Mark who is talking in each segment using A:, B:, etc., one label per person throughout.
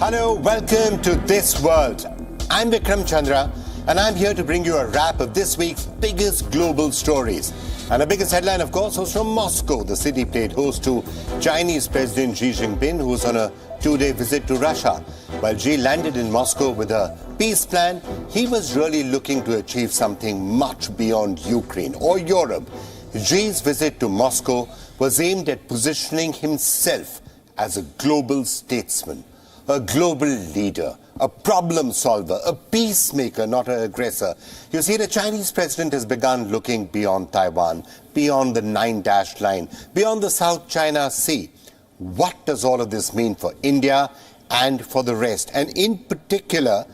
A: Hello, welcome to This World. I'm Vikram Chandra, and I'm here to bring you a wrap of this week's biggest global stories. And the biggest headline, of course, was from Moscow. The city played host to Chinese President Xi Jinping, who's on a two-day visit to Russia. While Xi landed in Moscow with a peace plan, he was really looking to achieve something much beyond Ukraine or Europe. Xi's visit to Moscow was aimed at positioning himself as a global statesman, a global leader, a problem solver, a peacemaker, not an aggressor. You see, the Chinese president has begun looking beyond Taiwan, beyond the 9-dash line, beyond the South China Sea. What does all of this mean for India and for the rest? And in particular,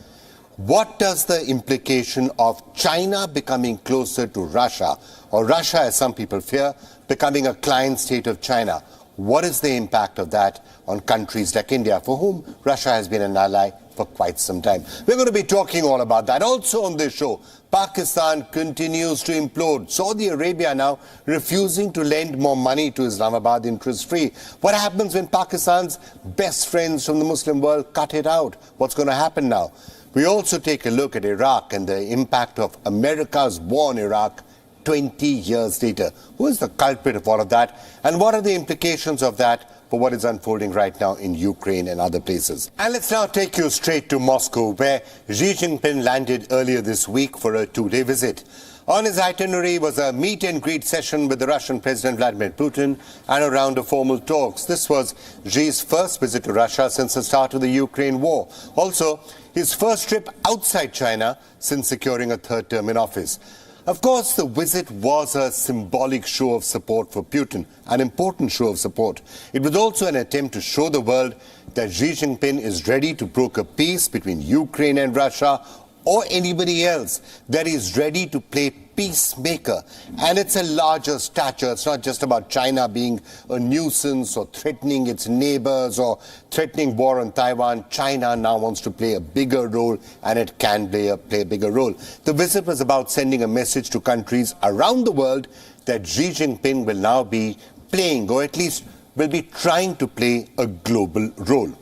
A: what does the implication of China becoming closer to Russia, or Russia, as some people fear, becoming a client state of China? What is the impact of that on countries like India, for whom Russia has been an ally for quite some time? We're going to be talking all about that. Also on this show, Pakistan continues to implode. Saudi Arabia now refusing to lend more money to Islamabad interest-free. What happens when Pakistan's best friends from the Muslim world cut it out? What's going to happen now? We also take a look at Iraq and the impact of America's war in Iraq 20 years later. Who is the culprit of all of that? And what are the implications of that for what is unfolding right now in Ukraine and other places? And let's now take you straight to Moscow, where Xi Jinping landed earlier this week for a two-day visit. On his itinerary was a meet-and-greet session with the Russian President Vladimir Putin and a round of formal talks. This was Xi's first visit to Russia since the start of the Ukraine war. Also, his first trip outside China since securing a third term in office. Of course, the visit was a symbolic show of support for Putin, an important show of support. It was also an attempt to show the world that Xi Jinping is ready to broker peace between Ukraine and Russia, or anybody else, that is ready to play peacemaker. And it's a larger stature. It's not just about China being a nuisance or threatening its neighbors or threatening war on Taiwan. China now wants to play a bigger role, and it can play a bigger role. The visit was about sending a message to countries around the world that Xi Jinping will now be playing, or at least will be trying to play, a global role.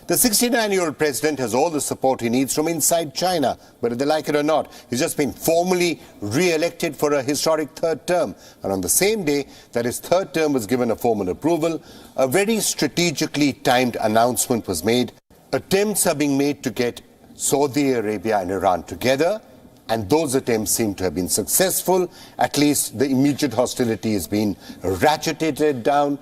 A: The 69-year-old president has all the support he needs from inside China, whether they like it or not. He's just been formally re-elected for a historic third term. And on the same day that his third term was given a formal approval, a very strategically timed announcement was made. Attempts are being made to get Saudi Arabia and Iran together, and those attempts seem to have been successful. At least the immediate hostility has been ratcheted down.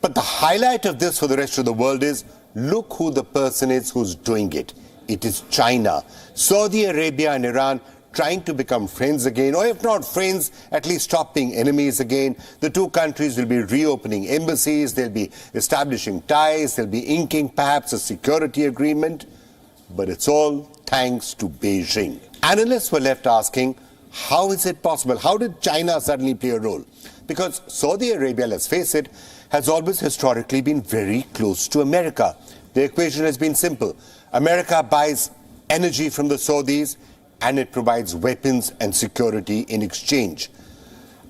A: But the highlight of this for the rest of the world is, look who the person is who's doing it. It is China. Saudi Arabia and Iran trying to become friends again, or if not friends, at least stop being enemies again. The two countries will be reopening embassies, they'll be establishing ties, they'll be inking perhaps a security agreement. But it's all thanks to Beijing. Analysts were left asking, how is it possible? How did China suddenly play a role? Because Saudi Arabia, let's face it, has always historically been very close to America. The equation has been simple. America buys energy from the Saudis, and it provides weapons and security in exchange.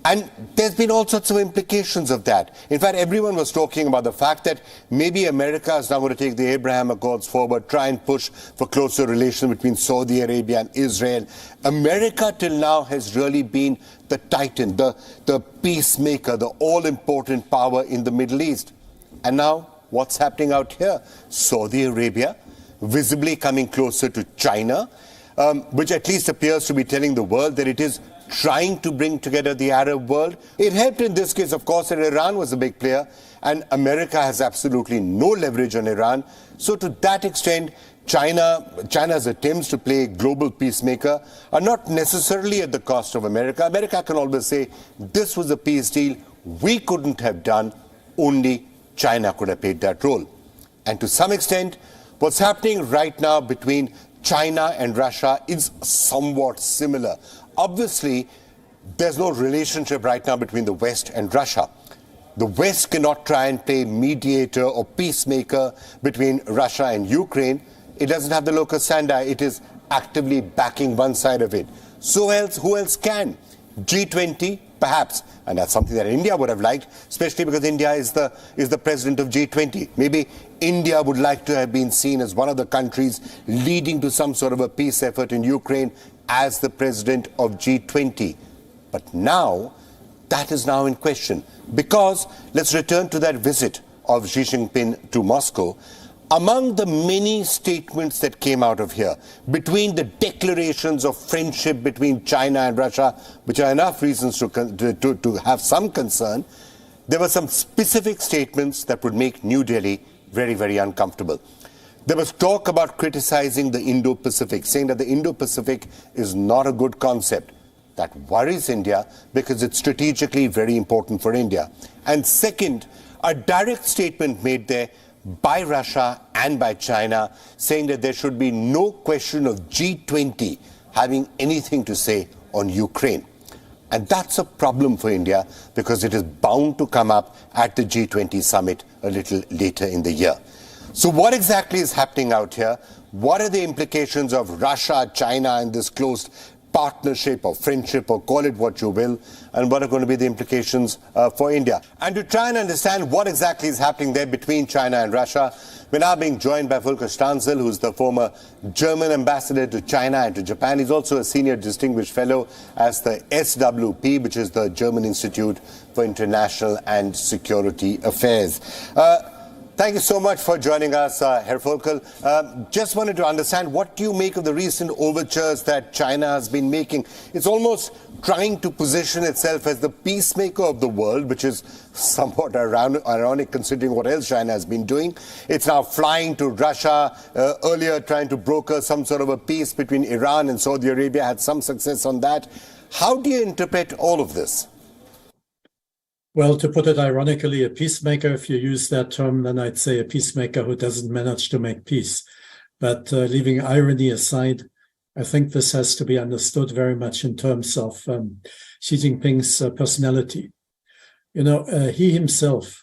A: And there's been all sorts of implications of that. In fact, everyone was talking about the fact that maybe America is now going to take the Abraham Accords forward, try and push for closer relations between Saudi Arabia and Israel. America till now has really been the titan, the peacemaker, the all-important power in the Middle East. And now, what's happening out here? Saudi Arabia visibly coming closer to China, which at least appears to be telling the world that it is trying to bring together the Arab world. It helped in this case, of course, that Iran was a big player, and America has absolutely no leverage on Iran. So to that extent, China's attempts to play global peacemaker are not necessarily at the cost of America. America can always say, this was a peace deal we couldn't have done, only China could have played that role. And to some extent, what's happening right now between China and Russia is somewhat similar. Obviously, there's no relationship right now between the West and Russia. The West cannot try and play mediator or peacemaker between Russia and Ukraine. It doesn't have the locus standi. It is actively backing one side of it. So who else can? G20, perhaps, and that's something that India would have liked, especially because India is the president of G20. Maybe India would like to have been seen as one of the countries leading to some sort of a peace effort in Ukraine as the president of G20. But now, that is now in question. Because, let's return to that visit of Xi Jinping to Moscow. Among the many statements that came out of here, between the declarations of friendship between China and Russia, which are enough reasons to have some concern, there were some specific statements that would make New Delhi very, very uncomfortable. There was talk about criticizing the Indo-Pacific, saying that the Indo-Pacific is not a good concept. That worries India because it's strategically very important for India. And second, a direct statement made there by Russia and by China saying that there should be no question of G20 having anything to say on Ukraine. And that's a problem for India because it is bound to come up at the G20 summit a little later in the year. So what exactly is happening out here? What are the implications of Russia, China, and this close partnership or friendship, or call it what you will, and what are going to be the implications for India? And to try and understand what exactly is happening there between China and Russia, we're now being joined by Volker Stanzel, who's the former German ambassador to China and to Japan. He's also a senior distinguished fellow as the SWP, which is the German Institute for International and Security Affairs. Thank you so much for joining us, Herr Volker. Just wanted to understand, what do you make of the recent overtures that China has been making? It's almost trying to position itself as the peacemaker of the world, which is somewhat ironic considering what else China has been doing. It's now flying to Russia, earlier trying to broker some sort of a peace between Iran and Saudi Arabia, had some success on that. How do you interpret all of this?
B: Well, to put it ironically, a peacemaker, if you use that term, then I'd say a peacemaker who doesn't manage to make peace. But leaving irony aside, I think this has to be understood very much in terms of Xi Jinping's personality. You know, he himself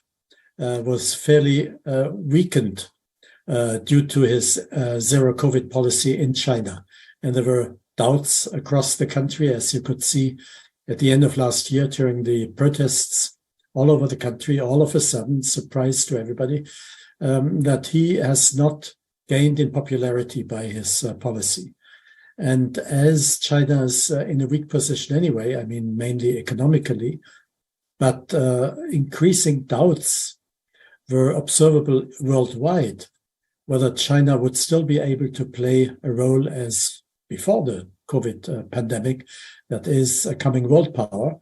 B: was fairly weakened due to his zero COVID policy in China. And there were doubts across the country, as you could see at the end of last year during the protests all over the country, all of a sudden, surprise to everybody, that he has not gained in popularity by his policy. And as China is in a weak position anyway, I mean, mainly economically, but increasing doubts were observable worldwide, whether China would still be able to play a role as before the COVID pandemic, that is a coming world power.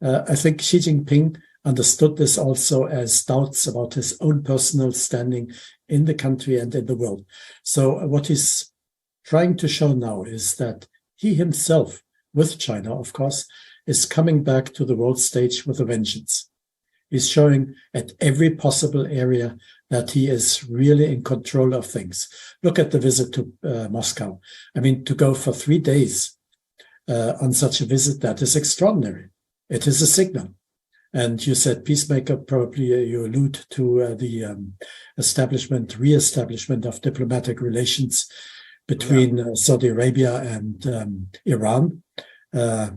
B: I think Xi Jinping understood this also as doubts about his own personal standing in the country and in the world. So what he's trying to show now is that he himself, with China, of course, is coming back to the world stage with a vengeance. He's showing at every possible area that he is really in control of things. Look at the visit to Moscow. I mean, to go for 3 days on such a visit, that is extraordinary. It is a signal. And you said peacemaker, probably you allude to the re-establishment of diplomatic relations between Saudi Arabia and Iran,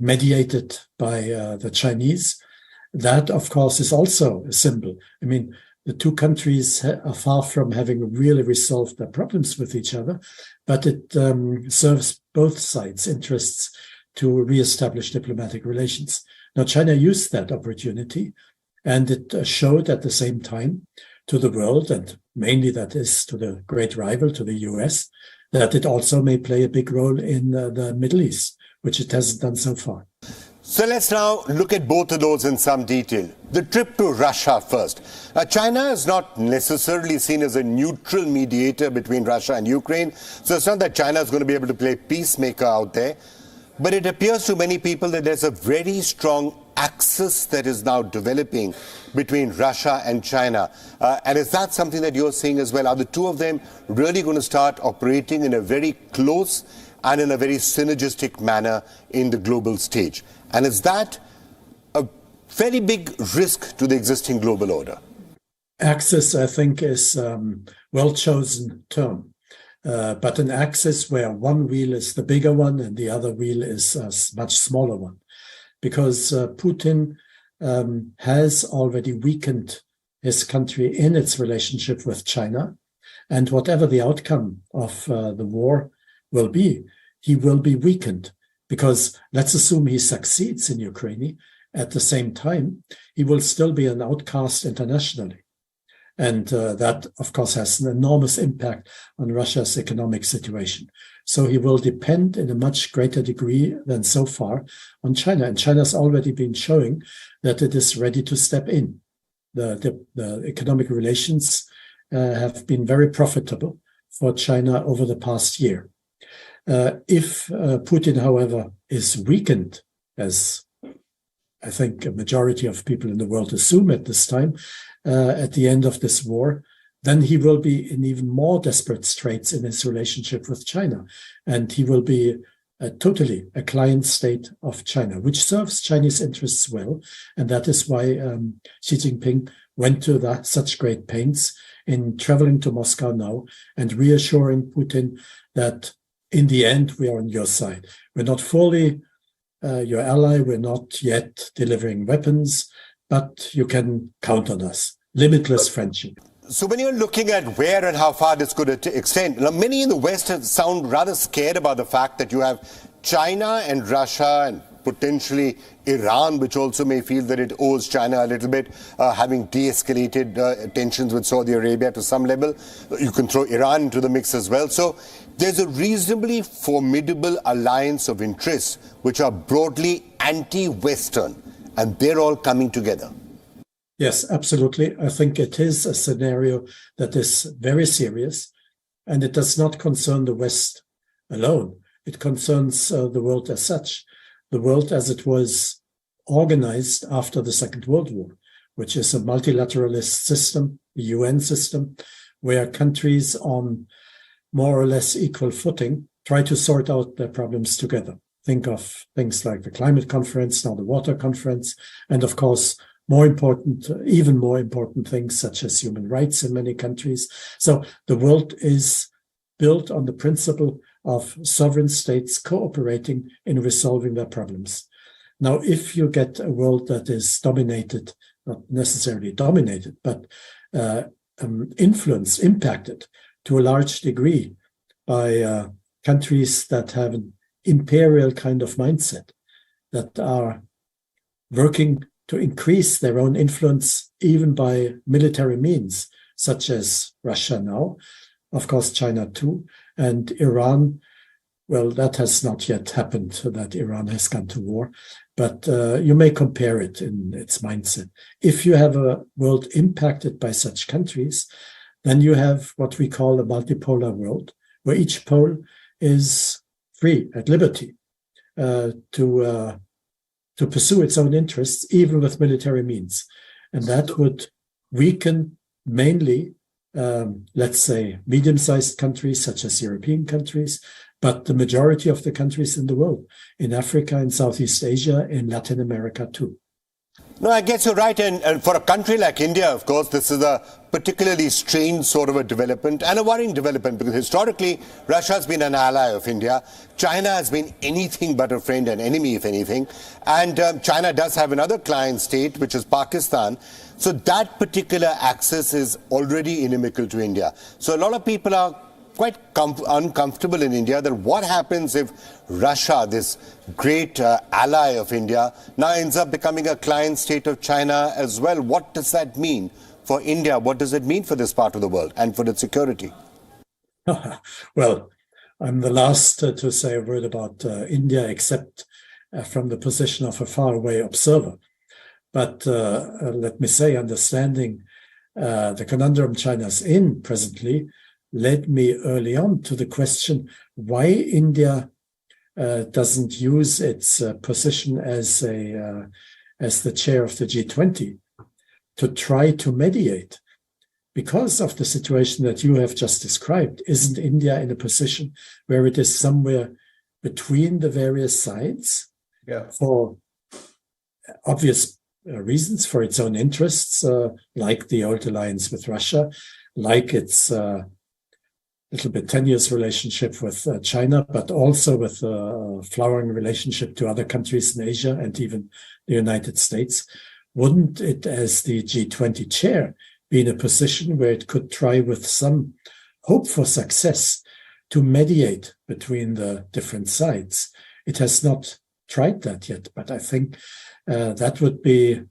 B: mediated by the Chinese. That, of course, is also a symbol. I mean, the two countries are far from having really resolved their problems with each other, but it serves both sides' interests to re-establish diplomatic relations. Now, China used that opportunity, and it showed at the same time to the world, and mainly that is to the great rival, to the US, that it also may play a big role in the Middle East, which it hasn't done so far.
A: So let's now look at both of those in some detail. The trip to Russia first. China is not necessarily seen as a neutral mediator between Russia and Ukraine, so it's not that China is going to be able to play peacemaker out there. But it appears to many people that there's a very strong axis that is now developing between Russia and China. And is that something that you're seeing as well? Are the two of them really going to start operating in a very close and in a very synergistic manner in the global stage? And is that a very big risk to the existing global order?
B: Axis, I think, is a well-chosen term. But an axis where one wheel is the bigger one and the other wheel is a much smaller one. because Putin has already weakened his country in its relationship with China. And whatever the outcome of the war will be, he will be weakened, because let's assume he succeeds in Ukraine. At the same time, he will still be an outcast internationally. And that, of course, has an enormous impact on Russia's economic situation. So he will depend in a much greater degree than so far on China. And China's already been showing that it is ready to step in. The economic relations have been very profitable for China over the past year. If Putin, however, is weakened, as I think a majority of people in the world assume at this time, at the end of this war, then he will be in even more desperate straits in his relationship with China. And he will be totally a client state of China, which serves Chinese interests well. And that is why Xi Jinping went to such great pains in traveling to Moscow now and reassuring Putin that in the end, we are on your side. We're not fully your ally. We're not yet delivering weapons, but you can count on us. Limitless friendship.
A: So when you're looking at where and how far this could extend, many in the West sound rather scared about the fact that you have China and Russia and potentially Iran, which also may feel that it owes China a little bit, having de-escalated tensions with Saudi Arabia to some level. You can throw Iran into the mix as well. So there's a reasonably formidable alliance of interests which are broadly anti-Western, and they're all coming together.
B: Yes, absolutely. I think it is a scenario that is very serious, and it does not concern the West alone. It concerns the world as such, the world as it was organized after the Second World War, which is a multilateralist system, the UN system, where countries on more or less equal footing try to sort out their problems together. Think of things like the climate conference, now the water conference, and of course, even more important things such as human rights in many countries. So the world is built on the principle of sovereign states cooperating in resolving their problems. Now, if you get a world that is dominated, not necessarily dominated, but influenced, impacted to a large degree by countries that have an imperial kind of mindset, that are working to increase their own influence even by military means, such as Russia now, of course, China too, and Iran. Well, that has not yet happened, that Iran has gone to war, but you may compare it in its mindset. If you have a world impacted by such countries, then you have what we call a multipolar world, where each pole is free, at liberty, to pursue its own interests, even with military means. And that would weaken mainly, let's say, medium-sized countries such as European countries, but the majority of the countries in the world, in Africa, in Southeast Asia, in Latin America too.
A: No, I guess you're right. And for a country like India, of course, this is a particularly strange sort of a development and a worrying development, because historically, Russia has been an ally of India. China has been anything but a friend and enemy, if anything. And China does have another client state, which is Pakistan. So that particular axis is already inimical to India. So a lot of people are quite uncomfortable in India that what happens if Russia, this great ally of India, now ends up becoming a client state of China as well. What does that mean for India? What does it mean for this part of the world and for its security?
B: Well, I'm the last to say a word about India, except from the position of a faraway observer. But let me say, understanding the conundrum China's in presently led me early on to the question why India doesn't use its position as the chair of the G20 to try to mediate. Because of the situation that you have just described, isn't India in a position where it is somewhere between the various sides for obvious reasons, for its own interests, like the old alliance with Russia, like its little bit tenuous relationship with China, but also with a flowering relationship to other countries in Asia and even the United States. Wouldn't it, as the G20 chair, be in a position where it could try with some hope for success to mediate between the different sides? It has not tried that yet, but I think that would be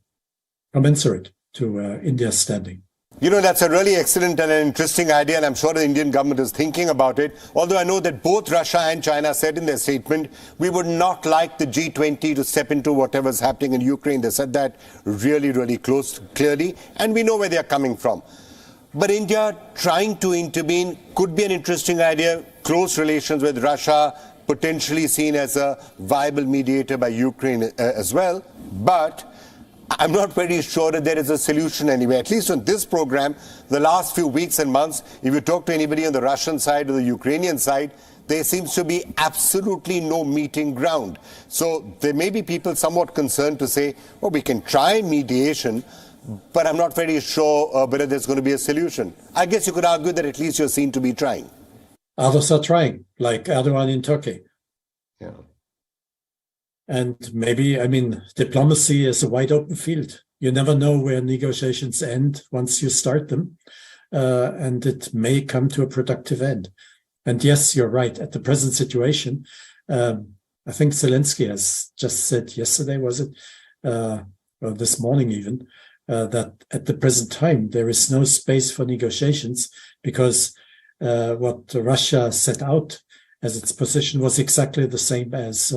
B: commensurate to India's standing.
A: You know, that's a really excellent and an interesting idea, and I'm sure the Indian government is thinking about it. Although I know that both Russia and China said in their statement, we would not like the G20 to step into whatever's happening in Ukraine. They said that really, really clearly, and we know where they're coming from. But India trying to intervene could be an interesting idea. Close relations with Russia, potentially seen as a viable mediator by Ukraine as well. But I'm not very sure that there is a solution anyway. At least on this program, the last few weeks and months, if you talk to anybody on the Russian side or the Ukrainian side, there seems to be absolutely no meeting ground. So there may be people somewhat concerned to say, well, we can try mediation, but I'm not very sure whether there's going to be a solution. I guess you could argue that at least you're seen to be trying.
B: Others are trying, like Erdogan in Turkey.
A: Yeah.
B: And maybe, I mean, diplomacy is a wide open field. You never know where negotiations end once you start them. And it may come to a productive end. And yes, you're right. At the present situation, I think Zelensky has just said yesterday, was it? Or this morning even, that at the present time, there is no space for negotiations because what Russia set out as its position was exactly the same as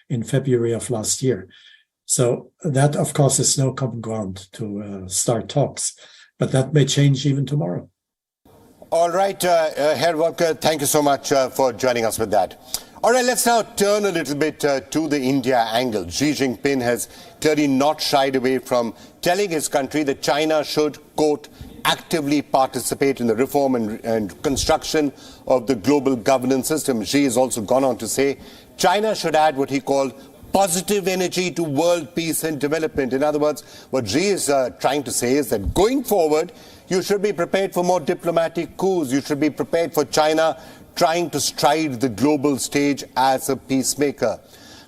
B: in February of last year. So that, of course, is no common ground to start talks, but that may change even tomorrow.
A: All right, Herr Walker, thank you so much for joining us with that. All right, let's now turn a little bit to the India angle. Xi Jinping has clearly not shied away from telling his country that China should, quote, actively participate in the reform and construction of the global governance system. Xi has also gone on to say China should add what he called positive energy to world peace and development. In other words, what Xi is trying to say is that going forward, you should be prepared for more diplomatic coups. You should be prepared for China trying to stride the global stage as a peacemaker.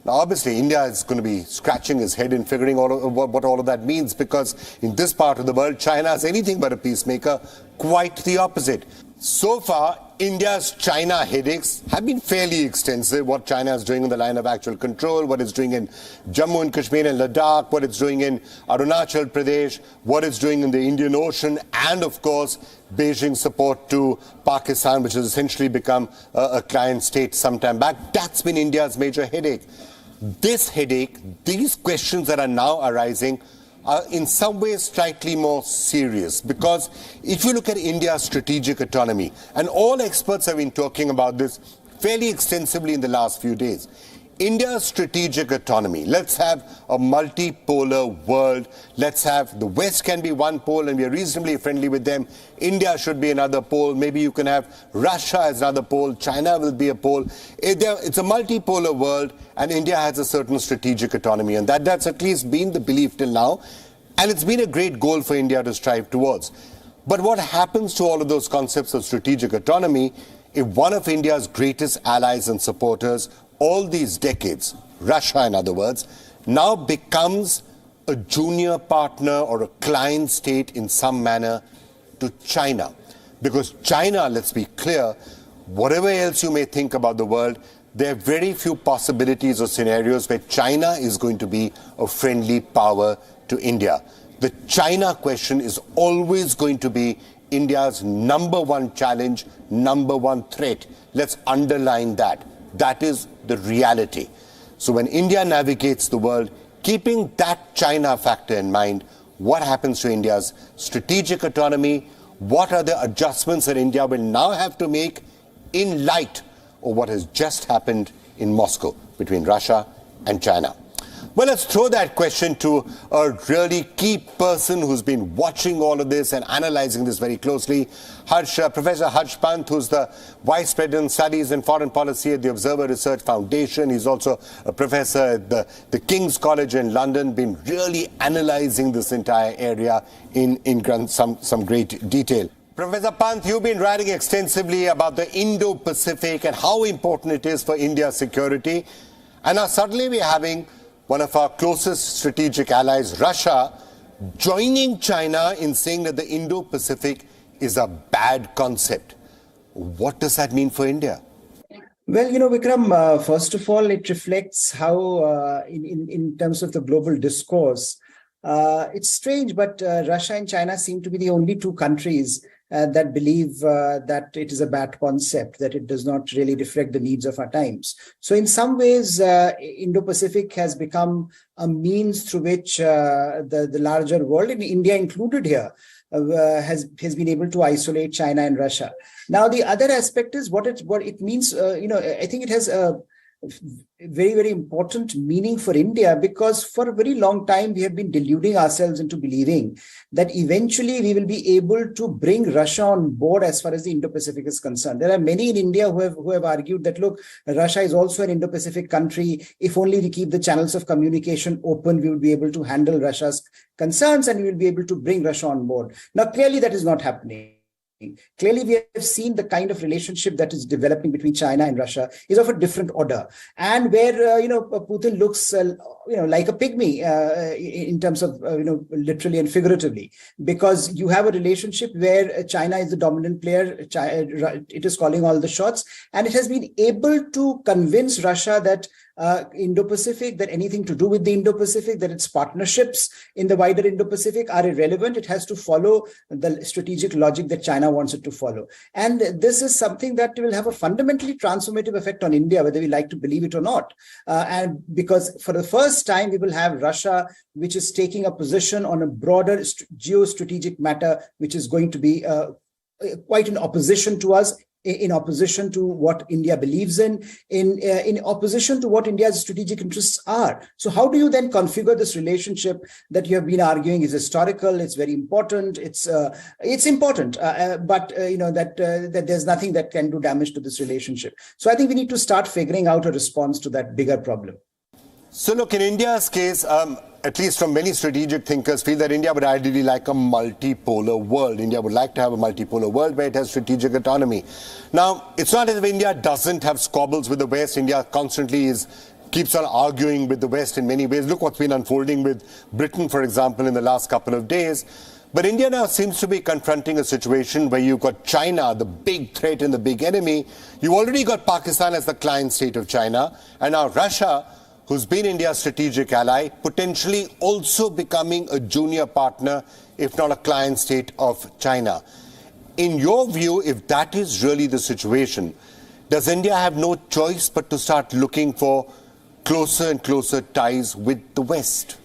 A: Now, obviously, India is going to be scratching his head and figuring out what all of that means, because in this part of the world, China is anything but a peacemaker, quite the opposite. So far, India's China headaches have been fairly extensive. What China is doing in the line of actual control, what it's doing in Jammu and Kashmir and Ladakh, what it's doing in Arunachal Pradesh, what it's doing in the Indian Ocean, and of course, Beijing's support to Pakistan, which has essentially become a client state some time back. That's been India's major headache. This headache, these questions that are now arising, are in some ways slightly more serious, because if you look at India's strategic autonomy, and all experts have been talking about this fairly extensively in the last few days, India's strategic autonomy, let's have a multipolar world, let's have the West can be one pole and we are reasonably friendly with them, India should be another pole, maybe you can have Russia as another pole, China will be a pole. It's a multipolar world and India has a certain strategic autonomy, and that's at least been the belief till now, and it's been a great goal for India to strive towards. But what happens to all of those concepts of strategic autonomy if one of India's greatest allies and supporters all these decades, Russia in other words, now becomes a junior partner or a client state in some manner to China? Because China, let's be clear, whatever else you may think about the world, there are very few possibilities or scenarios where China is going to be a friendly power to India. The China question is always going to be India's number one challenge, number one threat. Let's underline that. That is the reality. So when India navigates the world, keeping that China factor in mind, what happens to India's strategic autonomy? What are the adjustments that India will now have to make in light of what has just happened in Moscow between Russia and China? Well, let's throw that question to a really key person who's been watching all of this and analyzing this very closely. Professor Harsh Pant, who's the Vice President Studies in Foreign Policy at the Observer Research Foundation. He's also a professor at the King's College in London, been really analyzing this entire area in some great detail. Professor Pant, you've been writing extensively about the Indo-Pacific and how important it is for India's security. And now suddenly we're having one of our closest strategic allies, Russia, joining China in saying that the Indo-Pacific is a bad concept. What does that mean for India?
C: Well, Vikram, first of all, it reflects how, in terms of the global discourse, it's strange, but Russia and China seem to be the only two countries that believe that it is a bad concept, that it does not really reflect the needs of our times. So in some ways, Indo-Pacific has become a means through which the larger world, and India included here, has been able to isolate China and Russia. Now, the other aspect is what it means. I think it has a very, very important meaning for India, because for a very long time we have been deluding ourselves into believing that eventually we will be able to bring Russia on board as far as the Indo-Pacific is concerned. There are many in India who have argued that, look, Russia is also an Indo-Pacific country. If only we keep the channels of communication open, we will be able to handle Russia's concerns and we will be able to bring Russia on board. Now, clearly that is not happening. Clearly, we have seen the kind of relationship that is developing between China and Russia is of a different order, and where Putin looks like a pygmy in terms of literally and figuratively, because you have a relationship where China is the dominant player. It is calling all the shots, and it has been able to convince Russia that Indo-Pacific, that anything to do with the Indo-Pacific, that its partnerships in the wider Indo-Pacific are irrelevant. It has to follow the strategic logic that China wants it to follow. And this is something that will have a fundamentally transformative effect on India, whether we like to believe it or not. And because for the first time, we will have Russia, which is taking a position on a broader geostrategic matter, which is going to be quite in opposition to us, in opposition to what India believes in opposition to what India's strategic interests are. So how do you then configure this relationship that you have been arguing is historical, it's very important, it's important, but that there's nothing that can do damage to this relationship. So I think we need to start figuring out a response to that bigger problem.
A: So look, in India's case, at least from many strategic thinkers, feel that India would ideally like a multipolar world. India would like to have a multipolar world where it has strategic autonomy. Now, it's not as if India doesn't have squabbles with the West. India constantly keeps on arguing with the West in many ways. Look what's been unfolding with Britain, for example, in the last couple of days. But India now seems to be confronting a situation where you've got China, the big threat and the big enemy. You've already got Pakistan as the client state of China, and now Russia, who's been India's strategic ally, potentially also becoming a junior partner, if not a client state of China. In your view, if that is really the situation, does India have no choice but to start looking for closer and closer ties with the West?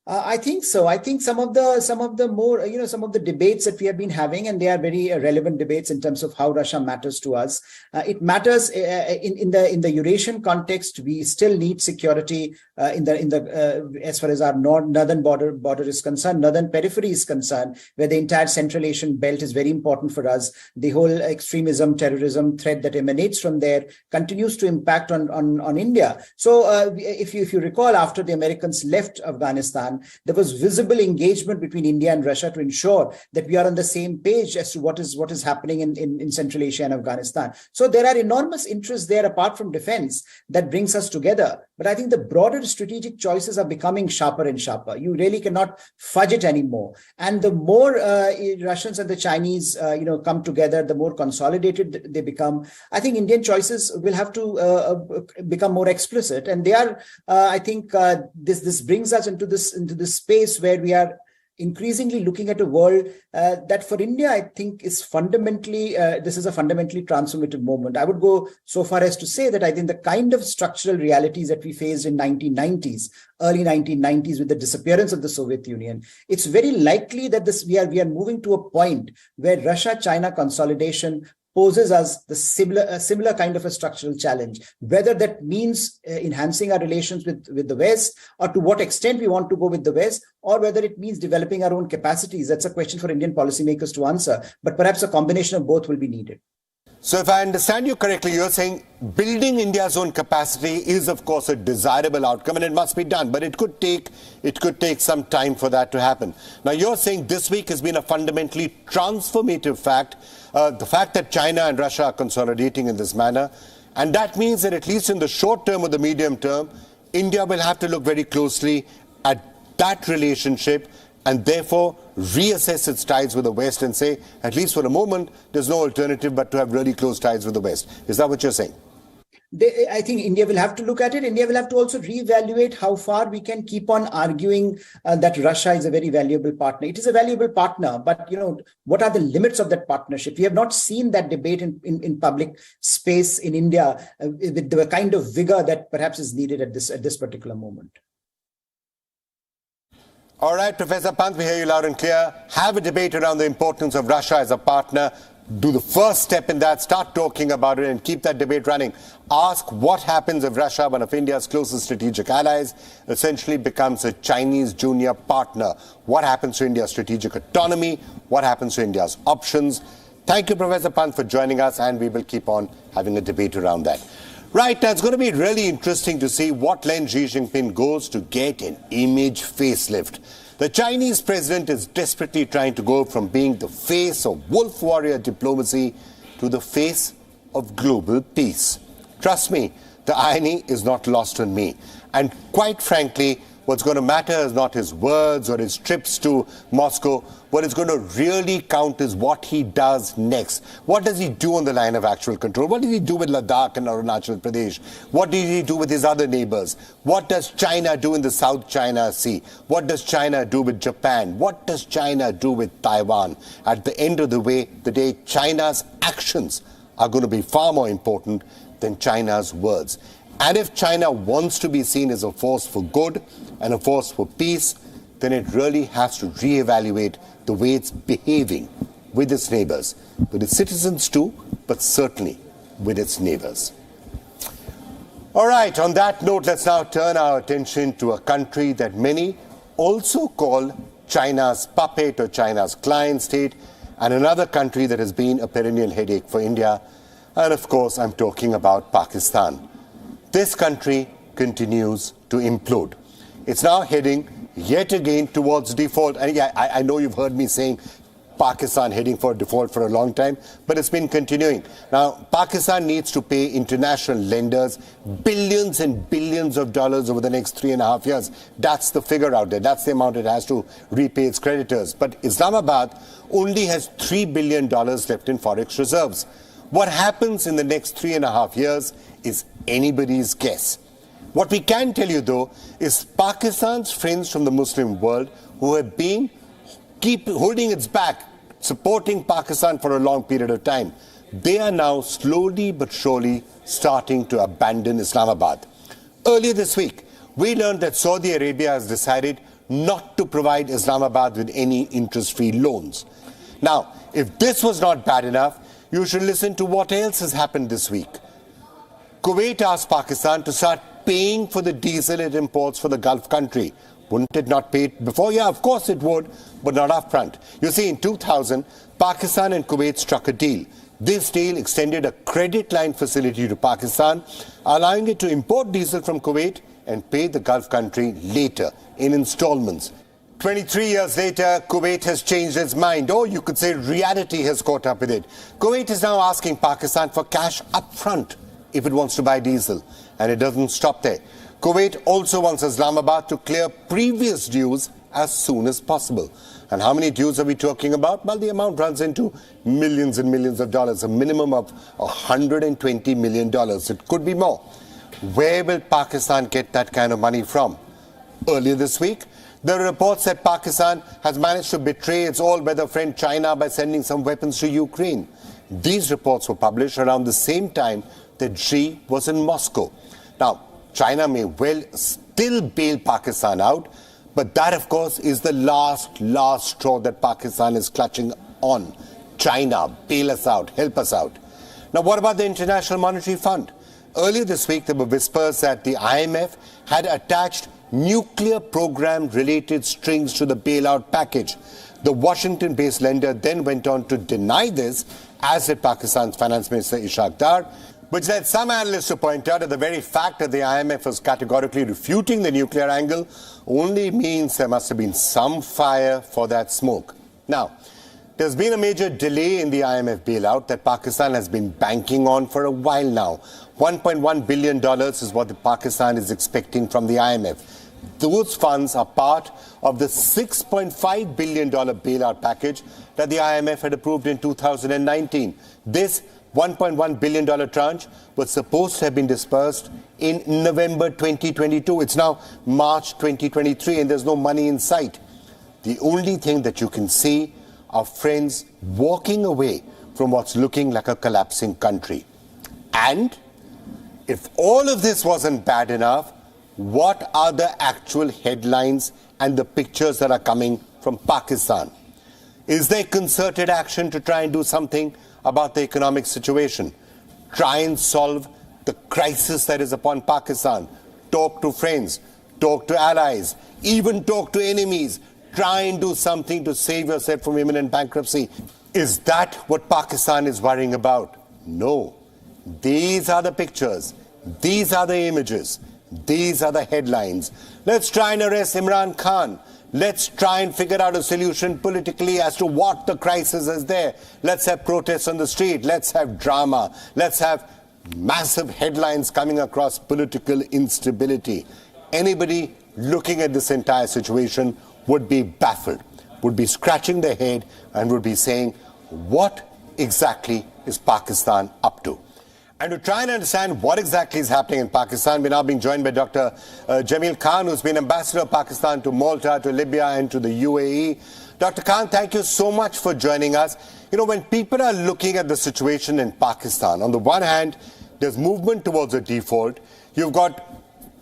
C: I think so. I think some of the more, some of the debates that we have been having, and they are very relevant debates in terms of how Russia matters to us. It matters in the Eurasian context. We still need security as far as our northern border is concerned, northern periphery is concerned, where the entire Central Asian belt is very important for us. The whole extremism, terrorism threat that emanates from there continues to impact on India. So if you recall, after the Americans left Afghanistan, there was visible engagement between India and Russia to ensure that we are on the same page as to what is happening in Central Asia and Afghanistan. So there are enormous interests there apart from defense that brings us together. But I think the broader strategic choices are becoming sharper and sharper. You really cannot fudge it anymore. And the more Russians and the Chinese come together, the more consolidated they become. I think Indian choices will have to become more explicit. And they are, I think, this brings us into this space where we are increasingly looking at a world that for India, I think is fundamentally, this is a fundamentally transformative moment. I would go so far as to say that I think the kind of structural realities that we faced in early 1990s with the disappearance of the Soviet Union, it's very likely that we are moving to a point where Russia-China consolidation poses us the similar kind of a structural challenge, whether that means enhancing our relations with the West, or to what extent we want to go with the West, or whether it means developing our own capacities. That's a question for Indian policymakers to answer, but perhaps a combination of both will be needed.
A: So if I understand you correctly, you're saying building India's own capacity is, of course, a desirable outcome and it must be done. But it could take some time for that to happen. Now, you're saying this week has been a fundamentally transformative fact, the fact that China and Russia are consolidating in this manner. And that means that at least in the short term or the medium term, India will have to look very closely at that relationship and therefore reassess its ties with the West and say, at least for a moment, there's no alternative but to have really close ties with the West. Is that what you're saying?
C: I think India will have to look at it. India will have to also reevaluate how far we can keep on arguing that Russia is a very valuable partner. It is a valuable partner, but what are the limits of that partnership? We have not seen that debate in public space in India with the kind of vigor that perhaps is needed at this particular moment.
A: All right, Professor Pant, we hear you loud and clear. Have a debate around the importance of Russia as a partner. Do the first step in that, start talking about it and keep that debate running. Ask what happens if Russia, one of India's closest strategic allies, essentially becomes a Chinese junior partner. What happens to India's strategic autonomy? What happens to India's options? Thank you, Professor Pant, for joining us, and we will keep on having a debate around that. Right, now it's going to be really interesting to see what length Xi Jinping goes to get an image facelift. The Chinese president is desperately trying to go from being the face of wolf warrior diplomacy to the face of global peace. Trust me, the irony is not lost on me. And quite frankly, what's going to matter is not his words or his trips to Moscow. What is going to really count is what he does next. What does he do on the line of actual control? What did he do with Ladakh and Arunachal Pradesh? What did he do with his other neighbors? What does China do in the South China Sea? What does China do with Japan? What does China do with Taiwan? At the end of the day, China's actions are going to be far more important than China's words. And if China wants to be seen as a force for good and a force for peace, then it really has to reevaluate the way it's behaving with its neighbors, with its citizens too, but certainly with its neighbors. All right, on that note, let's now turn our attention to a country that many also call China's puppet or China's client state, and another country that has been a perennial headache for India. And of course, I'm talking about Pakistan. This country continues to implode. It's now heading yet again towards default. And yeah, I know you've heard me saying Pakistan heading for default for a long time, but it's been continuing. Now, Pakistan needs to pay international lenders billions and billions of dollars over the next 3.5 years. That's the figure out there. That's the amount it has to repay its creditors. But Islamabad only has $3 billion left in forex reserves. What happens in the next 3.5 years is anybody's guess. What we can tell you, though, is Pakistan's friends from the Muslim world who have been holding its back, supporting Pakistan for a long period of time, they are now slowly but surely starting to abandon Islamabad. Earlier this week, we learned that Saudi Arabia has decided not to provide Islamabad with any interest-free loans. Now, if this was not bad enough, you should listen to what else has happened this week. Kuwait asked Pakistan to start paying for the diesel it imports for the Gulf country. Wouldn't it not pay it before? Yeah, of course it would, but not upfront. You see, in 2000, Pakistan and Kuwait struck a deal. This deal extended a credit line facility to Pakistan, allowing it to import diesel from Kuwait and pay the Gulf country later in installments. 23 years later, Kuwait has changed its mind, or you could say reality has caught up with it. Kuwait is now asking Pakistan for cash upfront if it wants to buy diesel, and it doesn't stop there. Kuwait also wants Islamabad to clear previous dues as soon as possible. And how many dues are we talking about? Well, the amount runs into millions and millions of dollars, a minimum of $120 million. It could be more. Where will Pakistan get that kind of money from? Earlier this week, there are reports that Pakistan has managed to betray its all-weather friend China by sending some weapons to Ukraine. These reports were published around the same time that Xi was in Moscow. Now, China may well still bail Pakistan out, but that, of course, is the last straw that Pakistan is clutching on. China, bail us out, help us out. Now, what about the International Monetary Fund? Earlier this week, there were whispers that the IMF had attached nuclear program-related strings to the bailout package. The Washington-based lender then went on to deny this, as did Pakistan's Finance Minister Ishaq Dar, which led some analysts to point out that the very fact that the IMF was categorically refuting the nuclear angle only means there must have been some fire for that smoke. Now, there's been a major delay in the IMF bailout that Pakistan has been banking on for a while now. $1.1 billion is what Pakistan is expecting from the IMF. Those funds are part of the $6.5 billion bailout package that the IMF had approved in 2019. This $1.1 billion tranche was supposed to have been dispersed in November 2022. It's now March 2023 and there's no money in sight. The only thing that you can see are friends walking away from what's looking like a collapsing country. And if all of this wasn't bad enough, what are the actual headlines and the pictures that are coming from Pakistan? Is there concerted action to try and do something about the economic situation? Try and solve the crisis that is upon Pakistan. Talk to friends, talk to allies, even talk to enemies. Try and do something to save yourself from imminent bankruptcy. Is that what Pakistan is worrying about? No. These are the pictures. These are the images. These are the headlines. Let's try and arrest Imran Khan. Let's try and figure out a solution politically as to what the crisis is there. Let's have protests on the street. Let's have drama. Let's have massive headlines coming across political instability. Anybody looking at this entire situation would be baffled, would be scratching their head and would be saying, what exactly is Pakistan up to? And to try and understand what exactly is happening in Pakistan, we're now being joined by Dr. Jamil Khan, who's been Ambassador of Pakistan to Malta, to Libya and to the UAE. Dr. Khan, thank you so much for joining us. You know, when people are looking at the situation in Pakistan, on the one hand, there's movement towards a default. You've got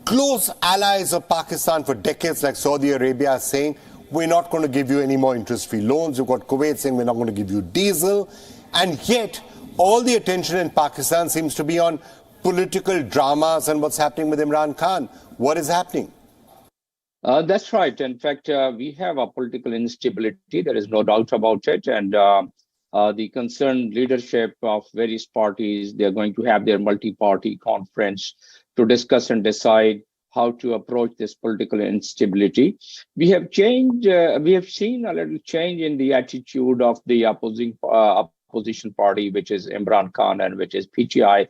A: close allies of Pakistan for decades, like Saudi Arabia, saying, we're not going to give you any more interest-free loans. You've got Kuwait saying, we're not going to give you diesel. And yet, all the attention in Pakistan seems to be on political dramas and what's happening with Imran Khan. What is happening?
D: That's right. In fact, we have a political instability. There is no doubt about it. And the concerned leadership of various parties, they're going to have their multi-party conference to discuss and decide how to approach this political instability. We have changed. We have seen a little change in the attitude of the opposition party, which is Imran Khan and which is PTI,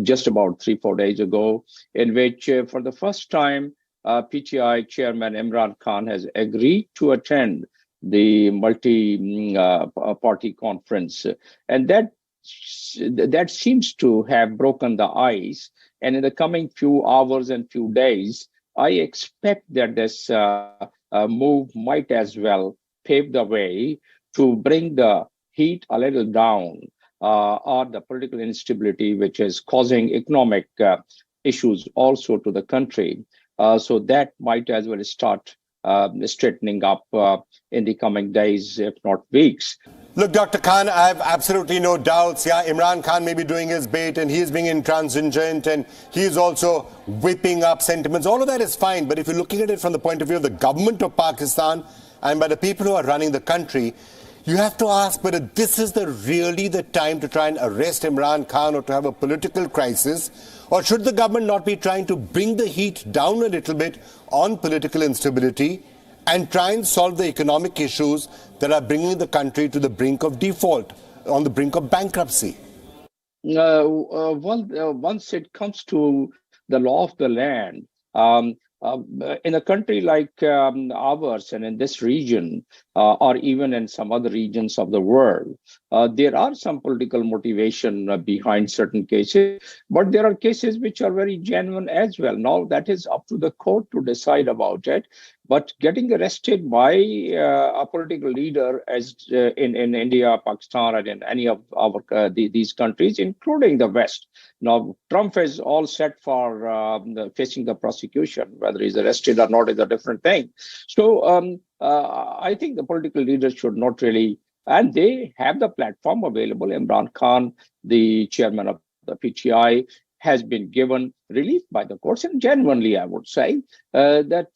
D: just about 3-4 days ago, in which for the first time, PTI chairman Imran Khan has agreed to attend the multi-party conference, and that seems to have broken the ice. And in the coming few hours and few days, I expect that this move might as well pave the way to bring the heat a little down on the political instability, which is causing economic issues also to the country. So that might as well start straightening up in the coming days, if not weeks.
A: Look, Dr. Khan, I have absolutely no doubts. Yeah, Imran Khan may be doing his bit and he is being intransigent and he is also whipping up sentiments. All of that is fine. But if you're looking at it from the point of view of the government of Pakistan and by the people who are running the country, you have to ask whether this is really the time to try and arrest Imran Khan or to have a political crisis, or should the government not be trying to bring the heat down a little bit on political instability and try and solve the economic issues that are bringing the country to the brink of default, on the brink of bankruptcy?
D: Once it comes to the law of the land, in a country like ours and in this region, or even in some other regions of the world, there are some political motivation behind certain cases, but there are cases which are very genuine as well. Now, that is up to the court to decide about it. But getting arrested by a political leader, as in India, Pakistan, and in any of these countries, including the West. Now, Trump is all set for facing the prosecution. Whether he's arrested or not is a different thing. So I think the political leaders should not really, and they have the platform available. Imran Khan, the chairman of the PTI, has been given relief by the courts, and genuinely, I would say that.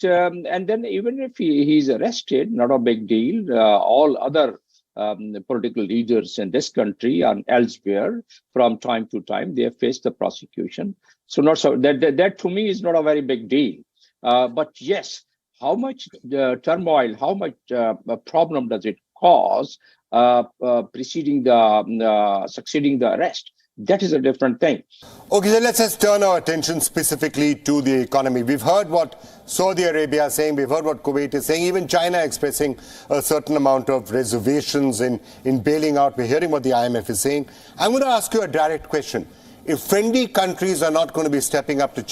D: And then even if he's arrested, not a big deal. All other political leaders in this country and elsewhere, from time to time, they have faced the prosecution. So that to me is not a very big deal. But yes, how much turmoil, how much problem does it cause succeeding the arrest? That is a different thing.
A: Okay, so let's just turn our attention specifically to the economy. We've heard what Saudi Arabia is saying, we've heard what Kuwait is saying, even China expressing a certain amount of reservations in bailing out. We're hearing what the IMF is saying. I'm going to ask you a direct question. If friendly countries are not going to be stepping up to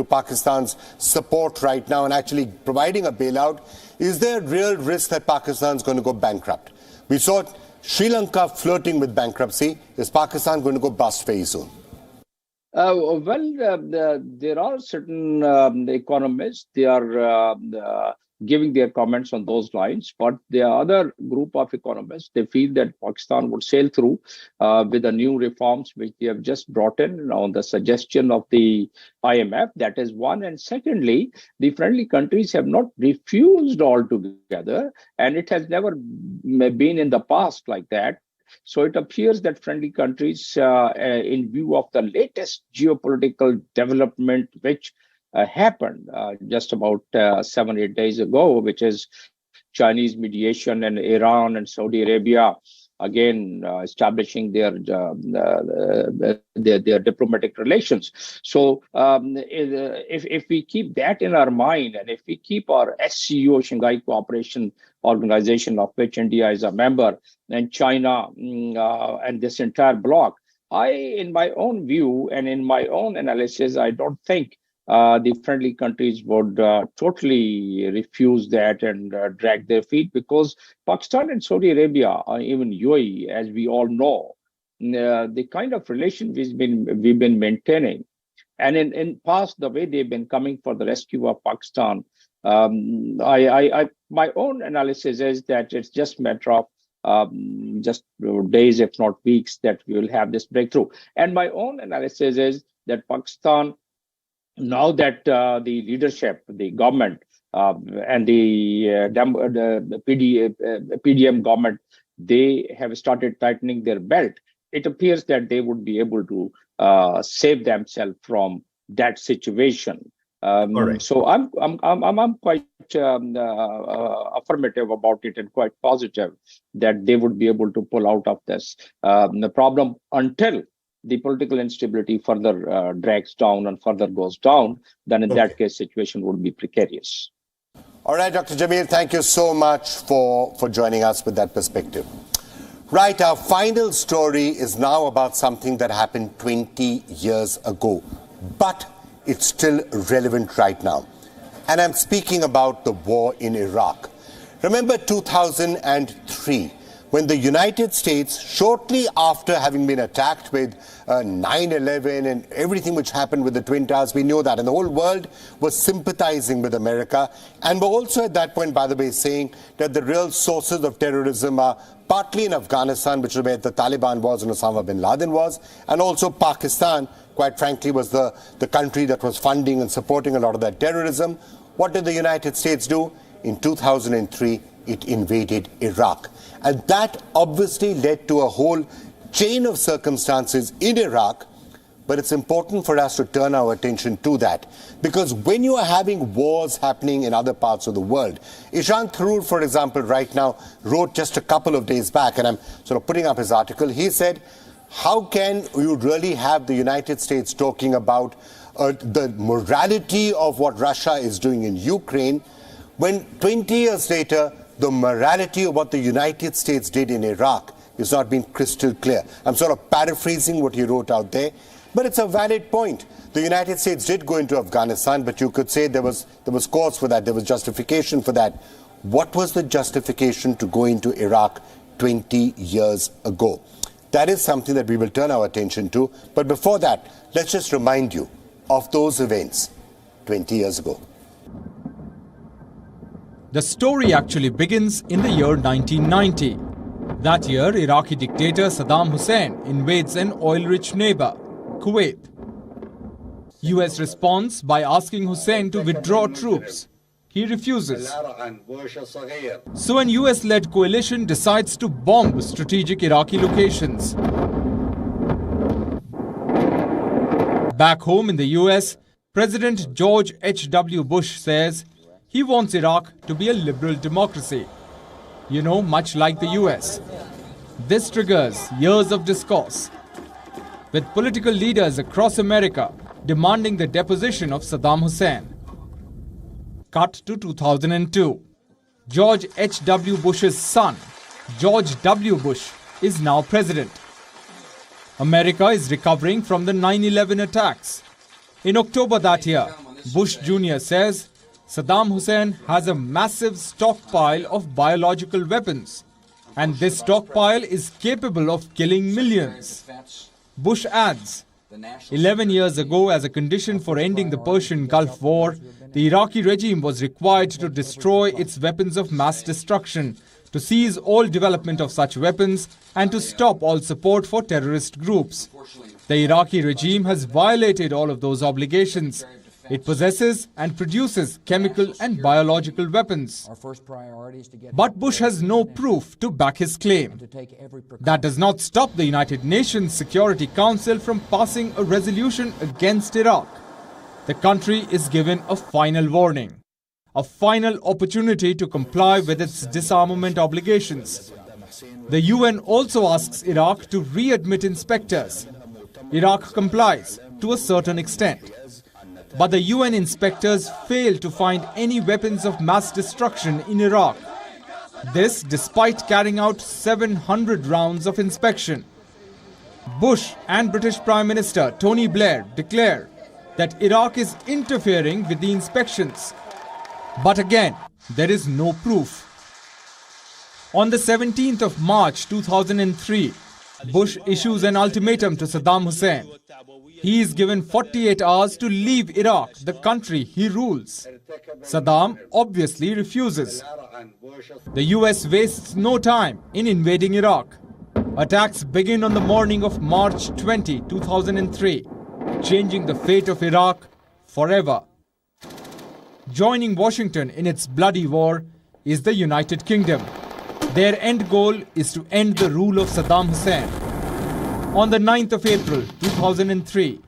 A: Pakistan's support right now and actually providing a bailout, is there a real risk that Pakistan's going to go bankrupt? We saw Sri Lanka flirting with bankruptcy. Is Pakistan going to go bust very soon?
D: There are certain economists, they are giving their comments on those lines, but the other group of economists, they feel that Pakistan would sail through with the new reforms which they have just brought in on the suggestion of the IMF. That is one. And secondly, the friendly countries have not refused altogether, and it has never been in the past like that. So it appears that friendly countries, in view of the latest geopolitical development, which happened just about 7-8 days ago, which is Chinese mediation and Iran and Saudi Arabia again establishing their diplomatic relations. So if we keep that in our mind, and if we keep our SCO, Shanghai Cooperation Organization, of which India is a member, and China and this entire bloc, in my own view and in my own analysis, I don't think the friendly countries would totally refuse that and drag their feet, because Pakistan and Saudi Arabia, or even UAE, as we all know, the kind of relation we've been maintaining, and in past, the way they've been coming for the rescue of Pakistan, my own analysis is that it's just a matter of just days, if not weeks, that we will have this breakthrough. And my own analysis is that Pakistan, now that the leadership, the government, and the PDM government, they have started tightening their belt, it appears that they would be able to save themselves from that situation. Right. So I'm quite affirmative about it, and quite positive that they would be able to pull out of this the problem until the political instability further drags down and further goes down. Then in that case, situation would be precarious.
A: All right, Dr. Jamil, thank you so much for joining us with that perspective. Right, our final story is now about something that happened 20 years ago, but it's still relevant right now. And I'm speaking about the war in Iraq. Remember 2003, when the United States, shortly after having been attacked with 9/11 and everything which happened with the Twin Towers, we knew that, and the whole world was sympathizing with America, and were also at that point, by the way, saying that the real sources of terrorism are partly in Afghanistan, which is where the Taliban was and Osama bin Laden was, and also Pakistan, quite frankly, was the country that was funding and supporting a lot of that terrorism. What did the United States do? In 2003, it invaded Iraq. And that obviously led to a whole chain of circumstances in Iraq. But it's important for us to turn our attention to that. Because when you are having wars happening in other parts of the world, Ishan Tharoor, for example, right now wrote just a couple of days back, and I'm sort of putting up his article, he said, how can you really have the United States talking about the morality of what Russia is doing in Ukraine, when 20 years later, the morality of what the United States did in Iraq is not being crystal clear? I'm sort of paraphrasing what he wrote out there, but it's a valid point. The United States did go into Afghanistan, but you could say there was cause for that, there was justification for that. What was the justification to go into Iraq 20 years ago? That is something that we will turn our attention to. But before that, let's just remind you of those events 20 years ago.
E: The story actually begins in the year 1990. That year, Iraqi dictator Saddam Hussein invades an oil-rich neighbor, Kuwait. US responds by asking Hussein to withdraw troops. He refuses. So an US-led coalition decides to bomb strategic Iraqi locations. Back home in the US, President George H.W. Bush says he wants Iraq to be a liberal democracy. You know, much like the US. This triggers years of discourse, with political leaders across America demanding the deposition of Saddam Hussein. Cut to 2002. George H.W. Bush's son, George W. Bush, is now president. America is recovering from the 9/11 attacks. In October that year, Bush Jr. says Saddam Hussein has a massive stockpile of biological weapons, and this stockpile is capable of killing millions. Bush adds, 11 years ago, as a condition for ending the Persian Gulf War, the Iraqi regime was required to destroy its weapons of mass destruction, to seize all development of such weapons, and to stop all support for terrorist groups. The Iraqi regime has violated all of those obligations. It possesses and produces chemical and biological weapons. But Bush has no proof to back his claim. That does not stop the United Nations Security Council from passing a resolution against Iraq. The country is given a final warning, a final opportunity to comply with its disarmament obligations. The UN also asks Iraq to readmit inspectors. Iraq complies to a certain extent. But the UN inspectors fail to find any weapons of mass destruction in Iraq. This despite carrying out 700 rounds of inspection. Bush and British Prime Minister Tony Blair declare that Iraq is interfering with the inspections. But again, there is no proof. On the 17th of March 2003, Bush issues an ultimatum to Saddam Hussein. He is given 48 hours to leave Iraq, the country he rules. Saddam obviously refuses. The US wastes no time in invading Iraq. Attacks begin on the morning of March 20, 2003, changing the fate of Iraq forever. Joining Washington in its bloody war is the United Kingdom. Their end goal is to end the rule of Saddam Hussein. On the 9th of April 2003,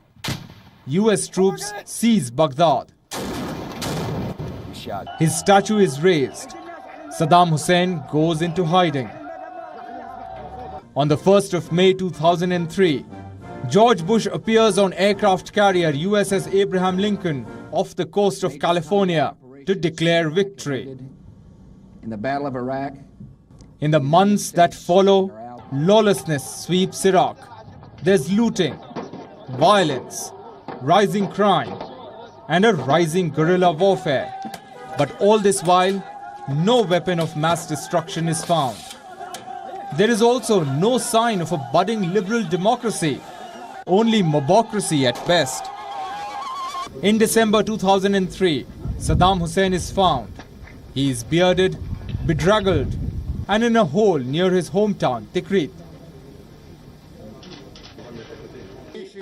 E: US troops seize Baghdad. His statue is raised. Saddam Hussein goes into hiding. On the 1st of May 2003, George Bush appears on aircraft carrier USS Abraham Lincoln off the coast of California to declare victory.
F: In the Battle of Iraq,
E: in the months that follow, lawlessness sweeps Iraq. There's looting, violence, rising crime, and a rising guerrilla warfare. But all this while, no weapon of mass destruction is found. There is also no sign of a budding liberal democracy, only mobocracy at best. In December 2003, Saddam Hussein is found. He is bearded, bedraggled, and in a hole near his hometown, Tikrit.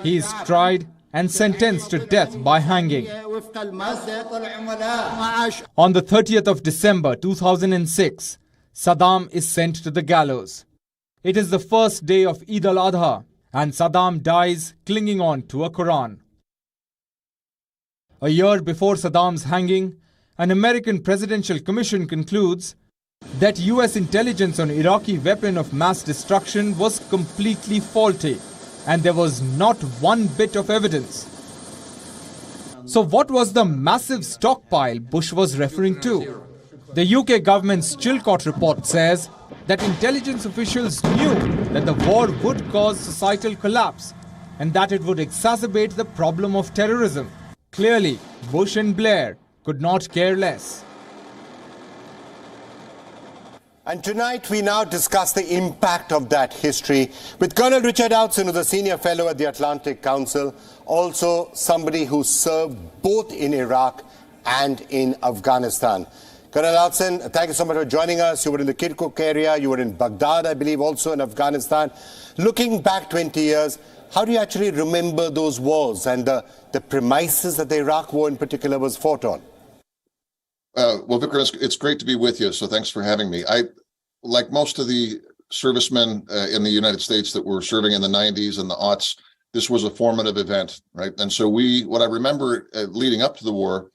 E: He is tried and sentenced to death by hanging. On the 30th of December 2006, Saddam is sent to the gallows. It is the first day of Eid al-Adha, and Saddam dies clinging on to a Quran. A year before Saddam's hanging, an American presidential commission concludes that US intelligence on Iraqi weapon of mass destruction was completely faulty, and there was not one bit of evidence. So what was the massive stockpile Bush was referring to? The UK government's Chilcot report says that intelligence officials knew that the war would cause societal collapse and that it would exacerbate the problem of terrorism. Clearly, Bush and Blair could not care less.
A: And tonight we now discuss the impact of that history with Colonel Richard Outzen, who's a senior fellow at the Atlantic Council, also somebody who served both in Iraq and in Afghanistan. Colonel Alson, thank you so much for joining us. You were in the Kirkuk area, you were in Baghdad, I believe, also in Afghanistan. Looking back 20 years, how do you actually remember those wars and the premises that the Iraq war in particular was fought on?
G: Well, Vikram, it's great to be with you, so thanks for having me. Like most of the servicemen in the United States that were serving in the 90s and the aughts, this was a formative event, right? And so what I remember leading up to the war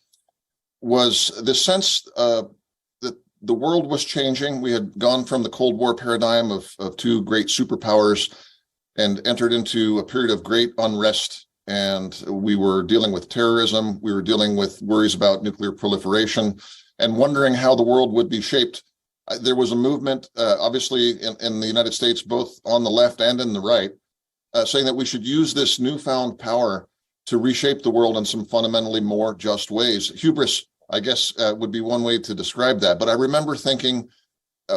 G: was this sense that the world was changing. We had gone from the Cold War paradigm of two great superpowers and entered into a period of great unrest. And we were dealing with terrorism. We were dealing with worries about nuclear proliferation and wondering how the world would be shaped. There was a movement, obviously, in the United States, both on the left and in the right, saying that we should use this newfound power to reshape the world in some fundamentally more just ways. Hubris, I guess, would be one way to describe that. But I remember thinking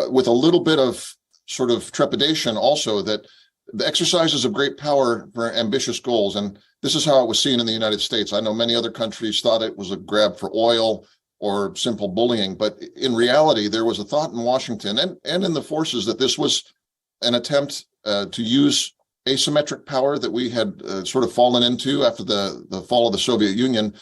G: with a little bit of sort of trepidation also that the exercises of great power for ambitious goals, and this is how it was seen in the United States. I know many other countries thought it was a grab for oil or simple bullying, but in reality, there was a thought in Washington and in the forces that this was an attempt to use asymmetric power that we had sort of fallen into after the fall of the Soviet Union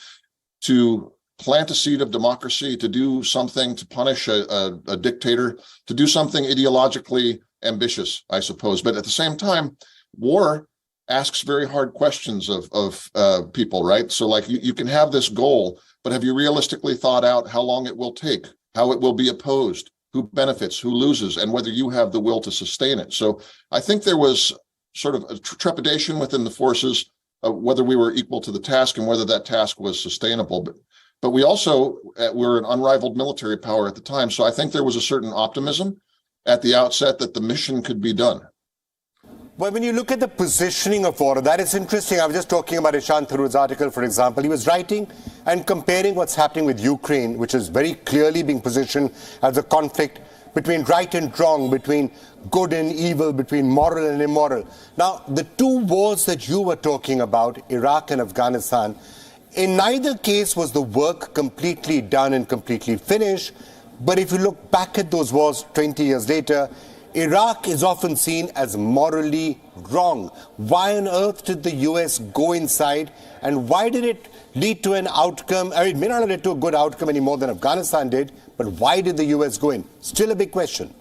G: to plant a seed of democracy, to do something, to punish a dictator, to do something ideologically ambitious, I suppose. But at the same time, war asks very hard questions of people, right? So like you can have this goal, but have you realistically thought out how long it will take, how it will be opposed, who benefits, who loses, and whether you have the will to sustain it? So I think there was sort of a trepidation within the forces whether we were equal to the task and whether that task was sustainable. But we also were an unrivaled military power at the time. So I think there was a certain optimism at the outset that the mission could be done.
A: Well, when you look at the positioning of war, that is interesting. I was just talking about Ishant Tharoor's article, for example. He was writing and comparing what's happening with Ukraine, which is very clearly being positioned as a conflict between right and wrong, between good and evil, between moral and immoral. Now, the two wars that you were talking about, Iraq and Afghanistan, in neither case was the work completely done and completely finished. But if you look back at those wars 20 years later, Iraq is often seen as morally wrong. Why on earth did the US go inside, and why did it lead to an outcome? I mean, it may not have led to a good outcome any more than Afghanistan did, but why did the US go in? Still a big question.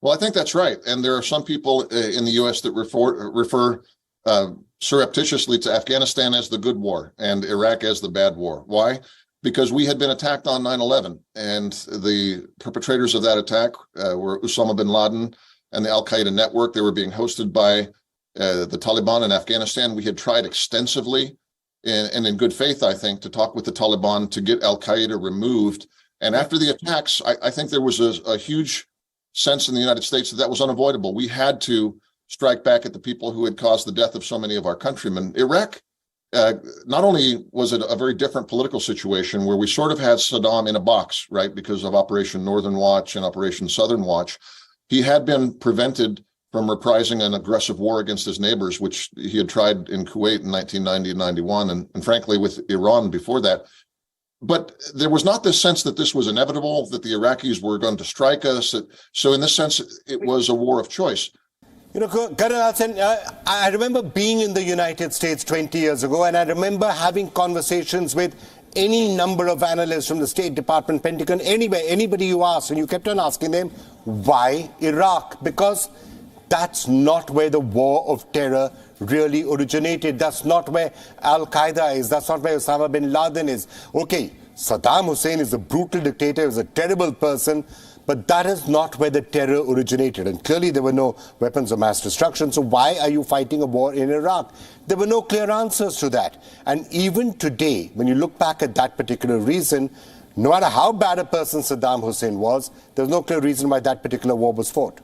G: Well, I think that's right. And there are some people in the US that refer surreptitiously to Afghanistan as the good war and Iraq as the bad war. Why? Because we had been attacked on 9/11, and the perpetrators of that attack were Osama bin Laden and the Al-Qaeda network. They were being hosted by the Taliban in Afghanistan. We had tried extensively and in good faith, I think, to talk with the Taliban to get Al-Qaeda removed. And after the attacks, I think there was a huge sense in the United States that was unavoidable. We had to strike back at the people who had caused the death of so many of our countrymen. Iraq, not only was it a very different political situation where we sort of had Saddam in a box, right, because of Operation Northern Watch and Operation Southern Watch, he had been prevented from reprising an aggressive war against his neighbors, which he had tried in Kuwait in 1990 and 91, and frankly with Iran before that. But there was not this sense that this was inevitable, that the Iraqis were going to strike us. So in this sense, it was a war of choice.
A: You know, Colonel Alson, I remember being in the United States 20 years ago, and I remember having conversations with any number of analysts from the State Department, Pentagon, anywhere, anybody you asked, and you kept on asking them, why Iraq? Because that's not where the war of terror really originated. That's not where Al-Qaeda is. That's not where Osama bin Laden is. Okay, Saddam Hussein is a brutal dictator, he was a terrible person, but that is not where the terror originated. And clearly there were no weapons of mass destruction. So why are you fighting a war in Iraq? There were no clear answers to that. And even today, when you look back at that particular reason, no matter how bad a person Saddam Hussein was, there's no clear reason why that particular war was fought.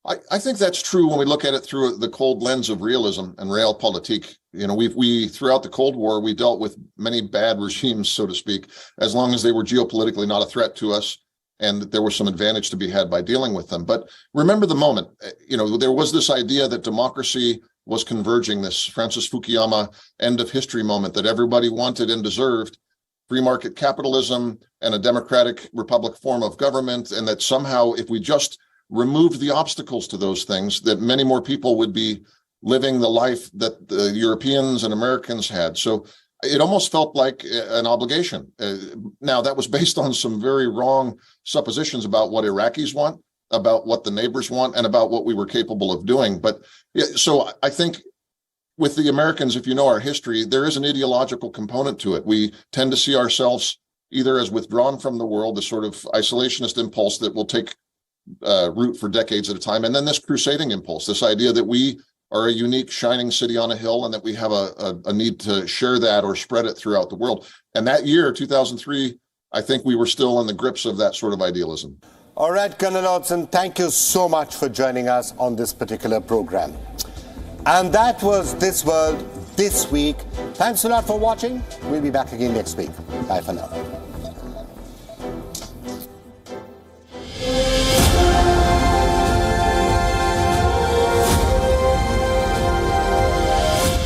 G: I think that's true when we look at it through the cold lens of realism and realpolitik. You know, we throughout the Cold War, we dealt with many bad regimes, so to speak, as long as they were geopolitically not a threat to us, and that there was some advantage to be had by dealing with them. But remember the moment, you know, there was this idea that democracy was converging, this Francis Fukuyama end of history moment that everybody wanted and deserved free market capitalism and a democratic republic form of government, and that somehow if we just removed the obstacles to those things, that many more people would be living the life that the Europeans and Americans had. So it almost felt like an obligation. Now, that was based on some very wrong suppositions about what Iraqis want, about what the neighbors want, and about what we were capable of doing. But so I think with the Americans, if you know our history, there is an ideological component to it. We tend to see ourselves either as withdrawn from the world, the sort of isolationist impulse that will take root for decades at a time, and then this crusading impulse, this idea that we are a unique shining city on a hill and that we have a need to share that or spread it throughout the world. And that year, 2003, I think we were still in the grips of that sort of idealism.
A: All right, Colonel Hodgson, thank you so much for joining us on this particular program. And that was This World This Week. Thanks a lot for watching. We'll be back again next week. Bye for now.